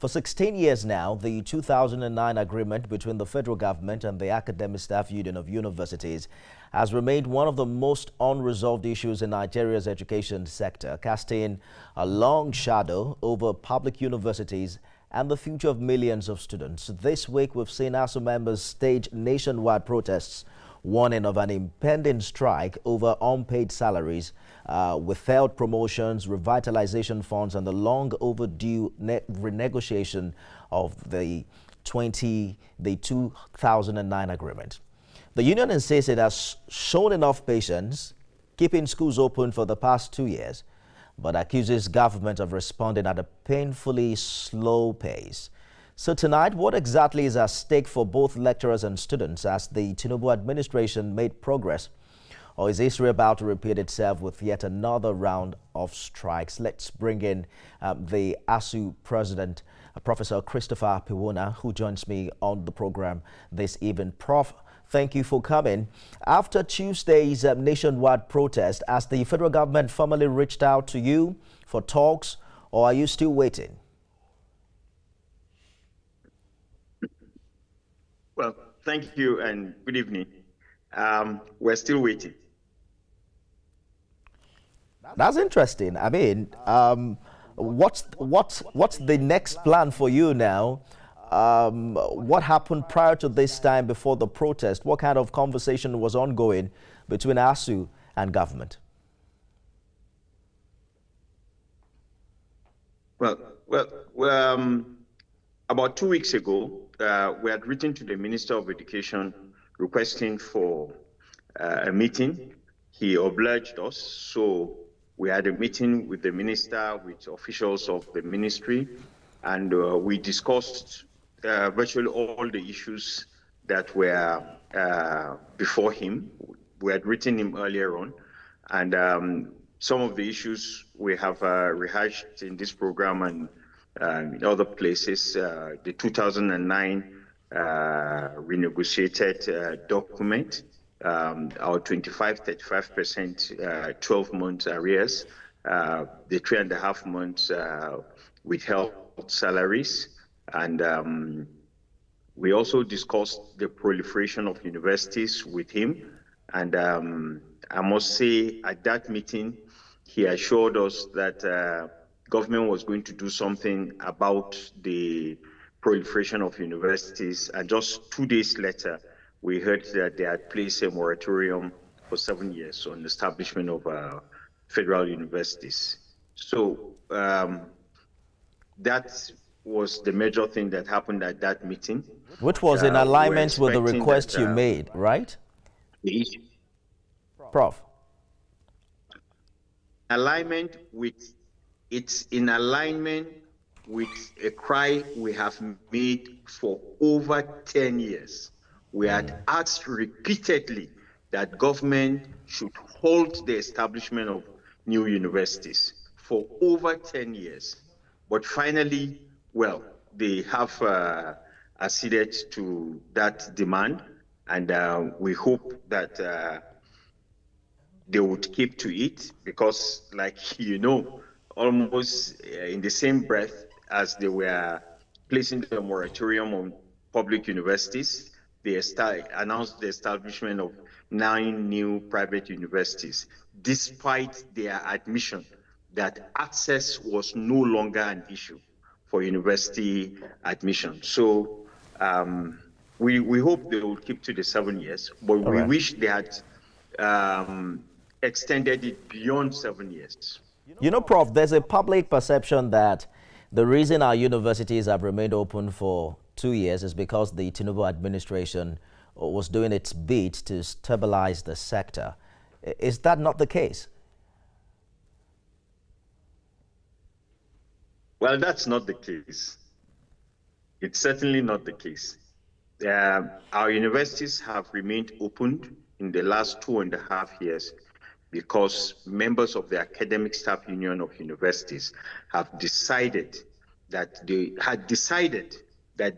For 16 years now, the 2009 agreement between the federal government and the Academic Staff Union of Universities has remained one of the most unresolved issues in Nigeria's education sector, casting a long shadow over public universities and the future of millions of students. This week, we've seen ASUU members stage nationwide protests, warning of an impending strike over unpaid salaries, withheld promotions, revitalization funds, and the long overdue renegotiation of the 2009 agreement. The union insists it has shown enough patience, keeping schools open for the past 2 years, but accuses government of responding at a painfully slow pace. So tonight, what exactly is at stake for both lecturers and students as the Tinubu administration made progress? Or is history about to repeat itself with yet another round of strikes? Let's bring in the ASUU president, Professor Christopher Piwona, who joins me on the program this evening. Prof, thank you for coming. After Tuesday's nationwide protest, has the federal government formally reached out to you for talks, or are you still waiting? Well, thank you and good evening. We're still waiting. That's interesting. I mean, what's the next plan for you now? What happened prior to this time before the protest? What kind of conversation was ongoing between ASUU and government? Well, about 2 weeks ago, we had written to the Minister of Education requesting for a meeting. He obliged us, so we had a meeting with the minister, with officials of the ministry, and we discussed virtually all the issues that were before him. We had written him earlier on, and some of the issues we have rehashed in this program and in other places. The 2009 renegotiated document, our 25-35% 12 months arrears, the 3.5 months withheld salaries, and we also discussed the proliferation of universities with him. And I must say, at that meeting, he assured us that government was going to do something about the proliferation of universities. And just 2 days later, we heard that they had placed a moratorium for 7 years on the establishment of federal universities. So that was the major thing that happened at that meeting. Which was in alignment with the request you made, right? Prof. It's in alignment with a cry we have made for over 10 years. We had asked repeatedly that government should halt the establishment of new universities for over 10 years. But finally, well, they have acceded to that demand, and we hope that they would keep to it, because, like you know, almost in the same breath as they were placing the moratorium on public universities, they announced the establishment of 9 new private universities, despite their admission that access was no longer an issue for university admission. So we hope they will keep to the 7 years, but we wish they had extended it beyond 7 years. You know, Prof, there's a public perception that the reason our universities have remained open for 2 years is because the Tinubu administration was doing its bit to stabilize the sector. Is that not the case? Well, that's not the case. It's certainly not the case. Our universities have remained open in the last 2.5 years because members of the Academic Staff Union of Universities have decided that they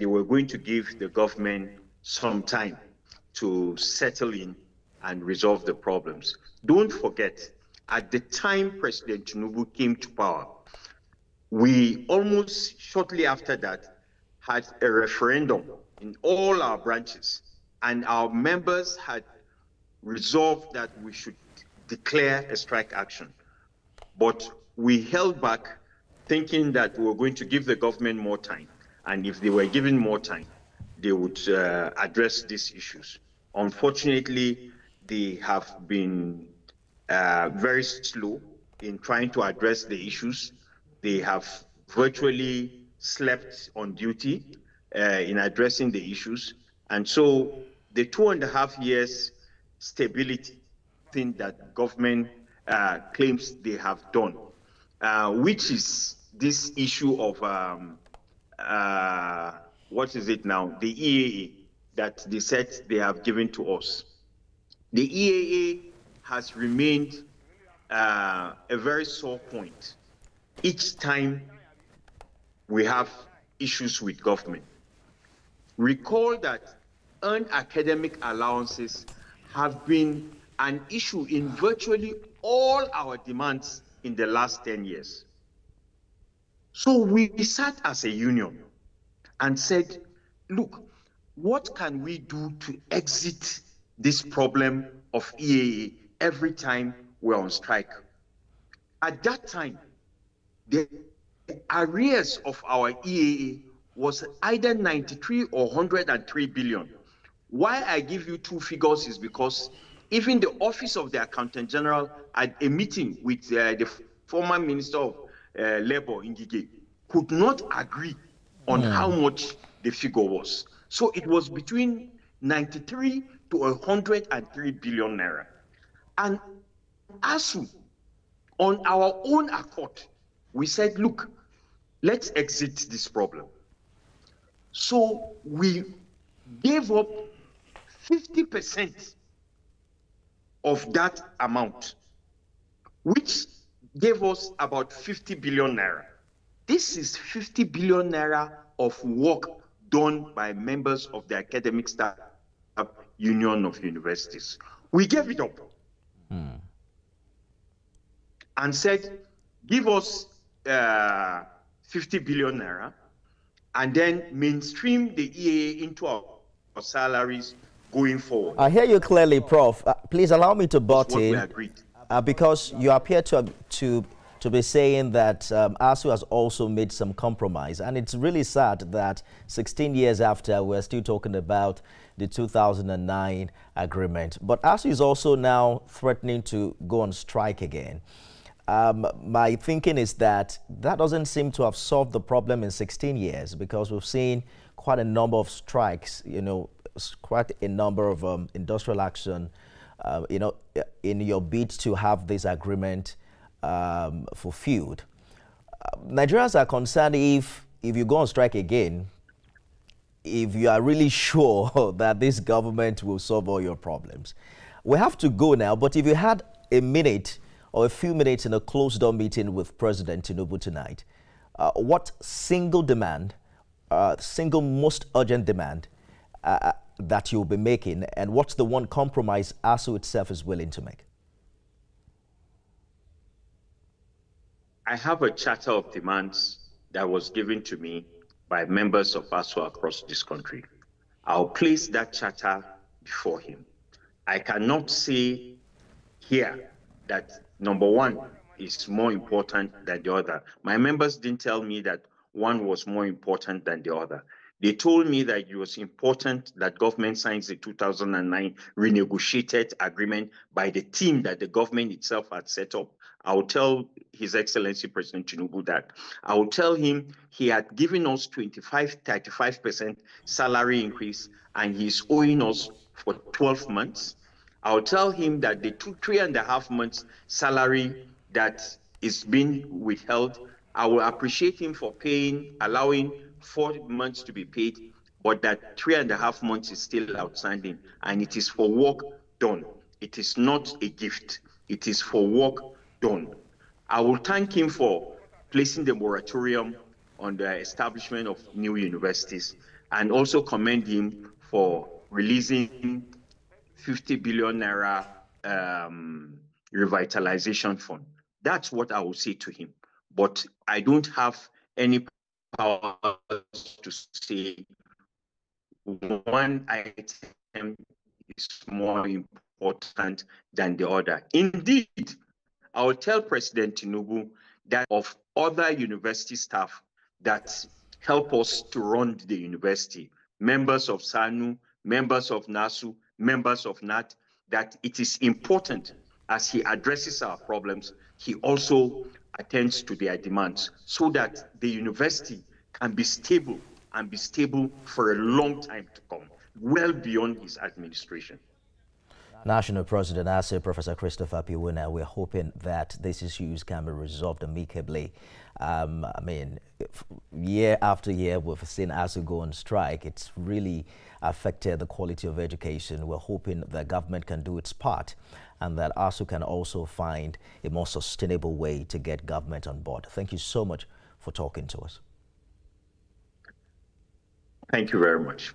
were going to give the government some time to settle in and resolve the problems. Don't forget, at the time President Tinubu came to power, We almost shortly after that had a referendum in all our branches, and our members had resolved that we should declare a strike action. But we held back, thinking that we were going to give the government more time. And if they were given more time, they would address these issues. Unfortunately, they have been very slow in trying to address the issues. They have virtually slept on duty in addressing the issues. And so the 2.5 years stability thing that government claims they have done, which is this issue of what is it now? The EAA that they said they have given to us. The EAA has remained a very sore point each time we have issues with government. Recall that earned academic allowances have been an issue in virtually all our demands in the last 10 years. So we sat as a union and said, look, what can we do to exit this problem of EAA every time we're on strike? At that time, the arrears of our EAA was either 93 or 103 billion. Why I give you two figures is because even the Office of the Accountant General at a meeting with the former Minister of Labor, Ngige, could not agree on how much the figure was. So it was between 93 to 103 billion naira. And ASUU, on our own accord, we said, look, let's exit this problem. So we gave up 50% of that amount, which gave us about 50 billion naira. This is 50 billion naira of work done by members of the Academic Staff Union of Universities. We gave it up and said, give us 50 billion naira and then mainstream the EAA into our salaries going forward. I hear you clearly, Prof. Please allow me to butt What we in agreed. because you appear to be saying that ASUU has also made some compromise, and it's really sad that 16 years after we're still talking about the 2009 agreement. But ASUU is also now threatening to go on strike again. My thinking is that that doesn't seem to have solved the problem in 16 years, because we've seen quite a number of strikes, you know, quite a number of industrial action, you know, in your bid to have this agreement fulfilled. Nigerians are concerned if you go on strike again, if you are really sure that this government will solve all your problems. We have to go now, but if you had a minute or a few minutes in a closed-door meeting with President Tinubu tonight, what single demand, single most urgent demand that you'll be making, and what's the one compromise ASUU itself is willing to make? I have a charter of demands that was given to me by members of ASUU across this country. I'll place that charter before him. I cannot say here that number one is more important than the other. My members didn't tell me that one was more important than the other. They told me that it was important that government signs the 2009 renegotiated agreement by the team that the government itself had set up. I will tell His Excellency President Tinubu that. I will tell him he had given us 35% salary increase, and he's owing us for 12 months. I'll tell him that the 3.5 months salary that is being withheld, I will appreciate him for allowing 4 months to be paid, but that 3.5 months is still outstanding, and it is for work done. It is not a gift. It is for work done. I will thank him for placing the moratorium on the establishment of new universities, and also commend him for releasing 50 billion naira revitalization fund. That's what I will say to him. but I don't have any power to say one item is more important than the other. Indeed, I will tell President Tinubu that of other university staff that help us to run the university, members of SANU, members of NASU, members of NAT, that it is important as he addresses our problems, he also attends to their demands so that the university can be stable and be stable for a long time to come, well beyond his administration. National President ASUU, Professor Christopher Piwuna, we're hoping that these issues can be resolved amicably. I mean, year after year, we've seen ASUU go on strike. It's really affected the quality of education. We're hoping that government can do its part and that ASUU can also find a more sustainable way to get government on board. Thank you so much for talking to us. Thank you very much.